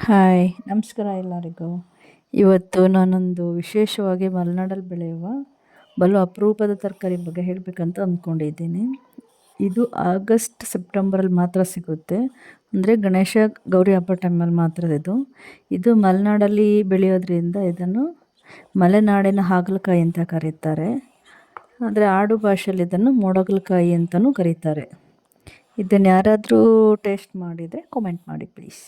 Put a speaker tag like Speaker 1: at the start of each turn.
Speaker 1: Hi, ನಮಸ್ಕಾರ ಎಲ್ಲರಿಗೂ. ಇವತ್ತು ನಾನೊಂದು ವಿಶೇಷವಾಗಿ ಮಲೆನಾಡಲ್ಲಿ ಬೆಳೆಯುವ ಬಲು ಅಪರೂಪದ ತರಕಾರಿ ಬಗ್ಗೆ ಹೇಳಬೇಕಂತ ಅಂದ್ಕೊಂಡಿದ್ದೀನಿ. ಇದು ಆಗಸ್ಟ್ ಸೆಪ್ಟೆಂಬರಲ್ಲಿ ಮಾತ್ರ ಸಿಗುತ್ತೆ. ಅಂದರೆ ಗಣೇಶ ಗೌರಿ ಹಬ್ಬ ಟೈಮಲ್ಲಿ ಮಾತ್ರ ಇದು ಮಲೆನಾಡಲ್ಲಿ ಬೆಳೆಯೋದ್ರಿಂದ ಇದನ್ನು ಮಲೆನಾಡಿನ ಹಾಗಲಕಾಯಿ ಅಂತ ಕರೀತಾರೆ. ಆದರೆ ಆಡು ಭಾಷೆಯಲ್ಲಿ ಇದನ್ನು ಮೋಡಗಲಕಾಯಿ ಅಂತಲೂ ಕರೀತಾರೆ. ಇದನ್ನು ಯಾರಾದರೂ ಟೇಸ್ಟ್ ಮಾಡಿದರೆ ಕಾಮೆಂಟ್ ಮಾಡಿ ಪ್ಲೀಸ್.